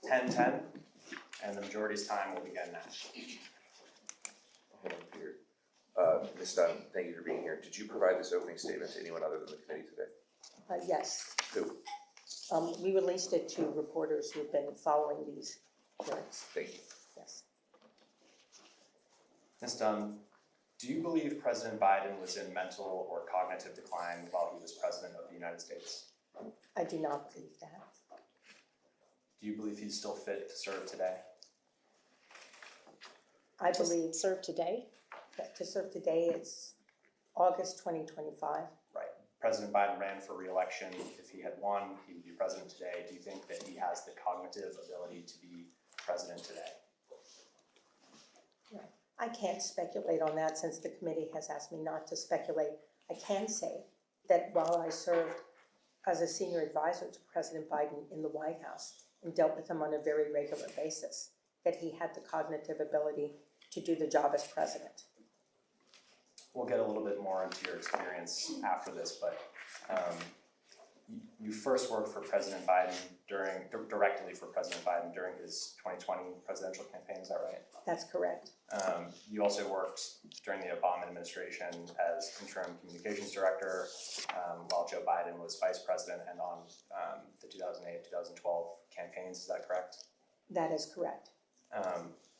10:10, and the majority's time will begin now. Hold on, Peter. Ms. Dunn, thank you for being here. Did you provide this opening statement to anyone other than the committee today? Yes. Who? We released it to reporters who've been following these hearings. Thank you. Yes. Ms. Dunn, do you believe President Biden was in mental or cognitive decline while he was president of the United States? I do not believe that. Do you believe he's still fit to serve today? I believe serve today? that to serve today is August 2025. Right. President Biden ran for re-election. If he had won, he would be president today. Do you think that he has the cognitive ability to be president today? No, I can't speculate on that since the committee has asked me not to speculate. I can say that while I served as a senior advisor to President Biden in the White House and dealt with him on a very regular basis, that he had the cognitive ability to do the job as president. We'll get a little bit more into your experience after this, but you first worked for President Biden directly for President Biden during his 2020 presidential campaign, is that right? That's correct. You also worked during the Obama administration as interim communications director while Joe Biden was vice president and on the 2008-2012 campaigns, is that correct? That is correct.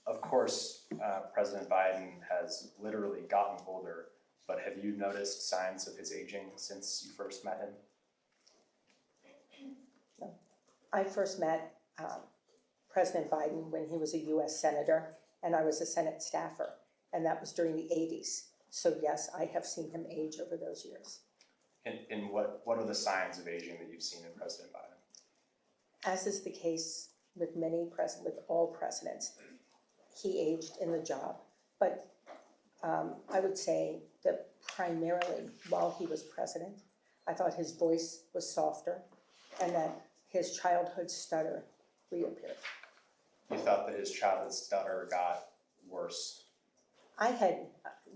Of course, President Biden has literally gotten older, but have you noticed signs of his aging since you first met him? No. I first met President Biden when he was a U.S. Senator and I was a Senate staffer, and that was during the 80s. So yes, I have seen him age over those years. And what are the signs of aging that you've seen in President Biden? As is the case with with all presidents, he aged in the job. But I would say that primarily while he was president, I thought his voice was softer and that his childhood stutter reappeared. You thought that his childhood stutter got worse? I had,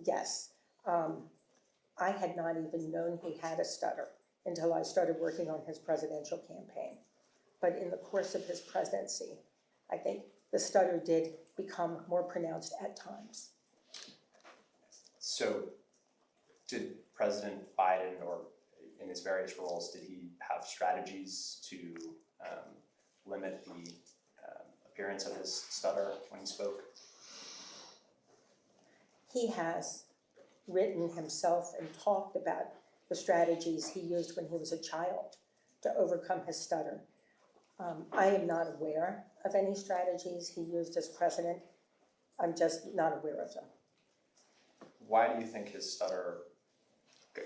yes, I had not even known he had a stutter until I started working on his presidential campaign. But in the course of his presidency, I think the stutter did become more pronounced at times. So did President Biden, or in his various roles, did he have strategies to limit the appearance of his stutter when he spoke? He has written himself and talked about the strategies he used when he was a child to overcome his stutter. I am not aware of any strategies he used as president. I'm just not aware of them. Why do you think his stutter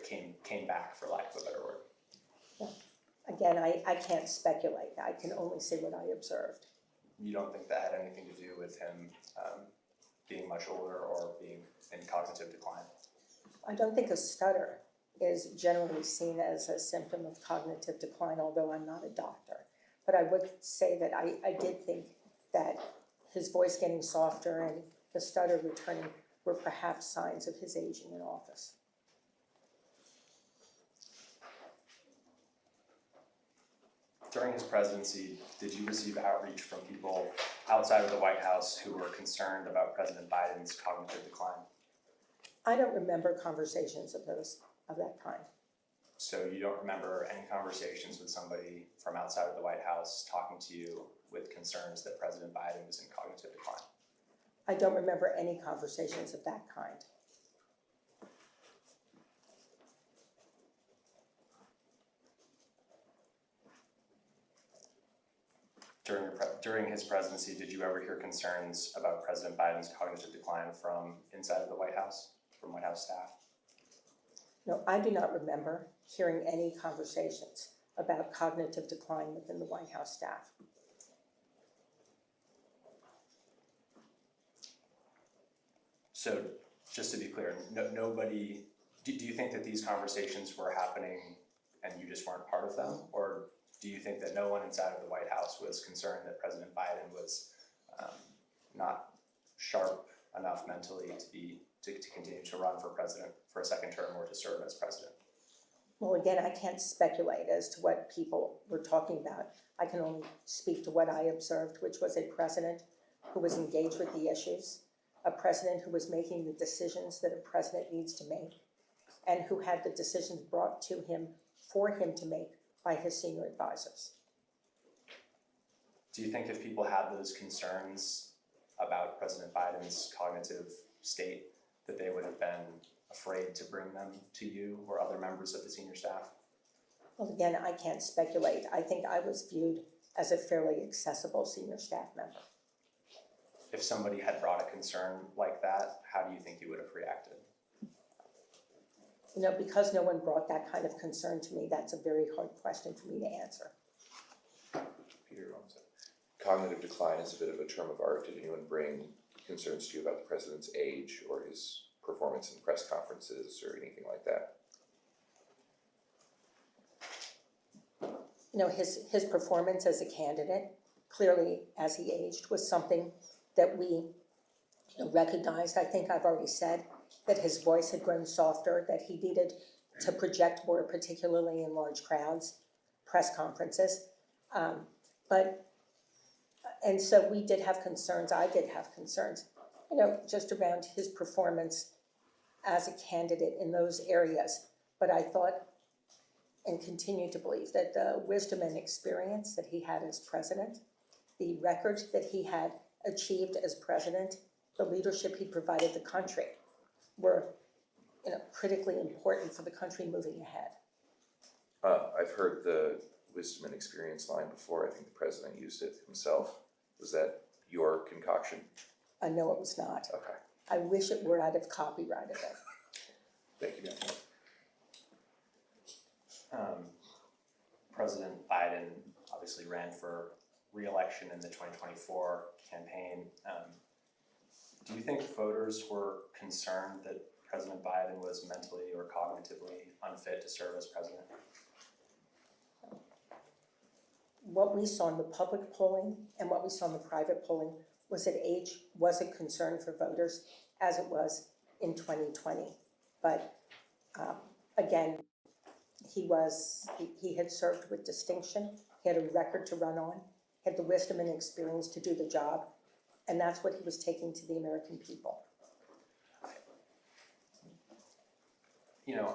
came back, for lack of a better word? Yeah. Again, I can't speculate. I can only say what I observed. You don't think that had anything to do with him being much older or being in cognitive decline? I don't think a stutter is generally seen as a symptom of cognitive decline, although I'm not a doctor. But I would say that I did think that his voice getting softer and the stutter returning were perhaps signs of his aging in office. During his presidency, did you receive outreach from people outside of the White House who were concerned about President Biden's cognitive decline? I don't remember conversations of that kind. So you don't remember any conversations with somebody from outside of the White House talking to you with concerns that President Biden was in cognitive decline? I don't remember any conversations of that kind. During his presidency, did you ever hear concerns about President Biden's cognitive decline from inside of the White House, from White House staff? No, I do not remember hearing any conversations about cognitive decline within the White House staff. So just to be clear, nobody, do you think that these conversations were happening and you just weren't part of them? Or do you think that no one inside of the White House was concerned that President Biden was not sharp enough mentally to continue to run for president for a second term or to serve as president? Well, again, I can't speculate as to what people were talking about. I can only speak to what I observed, which was a president who was engaged with the issues, a president who was making the decisions that a president needs to make, and who had the decisions brought to him for him to make by his senior advisors. Do you think if people had those concerns about President Biden's cognitive state, that they would have been afraid to bring them to you or other members of the senior staff? Well, again, I can't speculate. I think I was viewed as a fairly accessible senior staff member. If somebody had brought a concern like that, how do you think you would have reacted? You know, because no one brought that kind of concern to me, that's a very hard question for me to answer. Peter, one second. Cognitive decline is a bit of a term of art. Did anyone bring concerns to you about the president's age or his performance in press conferences or anything like that? You know, his performance as a candidate, clearly as he aged, was something that we recognized. I think I've already said that his voice had grown softer, that he needed to project more, particularly in large crowds, press conferences. And so we did have concerns, I did have concerns, just around his performance as a candidate in those areas. But I thought and continue to believe that the wisdom and experience that he had as president, the record that he had achieved as president, the leadership he provided the country were critically important for the country moving ahead. I've heard the wisdom and experience line before. I think the president used it himself. Was that your concoction? No, it was not. Okay. I wish it were. I'd have copyrighted it. Thank you, ma'am. President Biden obviously ran for re-election in the 2024 campaign. Do you think voters were concerned that President Biden was mentally or cognitively unfit to serve as president? What we saw in the public polling and what we saw in the private polling was that age was a concern for voters, as it was in 2020. But again, he had served with distinction. He had a record to run on, had the wisdom and experience to do the job, and that's what he was taking to the American people.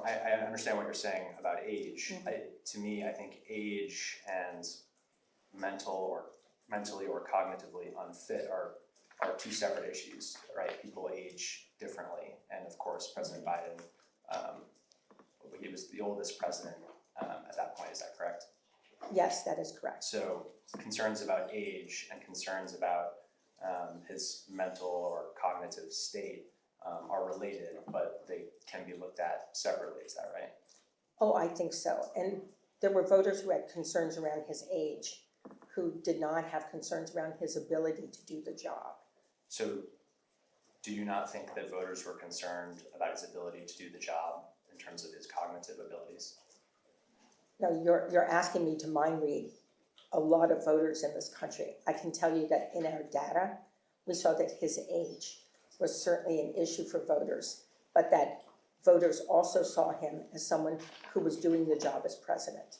I understand what you're saying about age. To me, I think age and mentally or cognitively unfit are two separate issues, right? People age differently, and of course, President Biden, he was the oldest president at that point. Is that correct? Yes, that is correct. So concerns about age and concerns about his mental or cognitive state are related, but they can be looked at separately. Is that right? Oh, I think so. And there were voters who had concerns around his age, who did not have concerns around his ability to do the job. So do you not think that voters were concerned about his ability to do the job in terms of his cognitive abilities? No, you're asking me to mind read a lot of voters in this country. I can tell you that in our data, we saw that his age was certainly an issue for voters, but that voters also saw him as someone who was doing the job as president.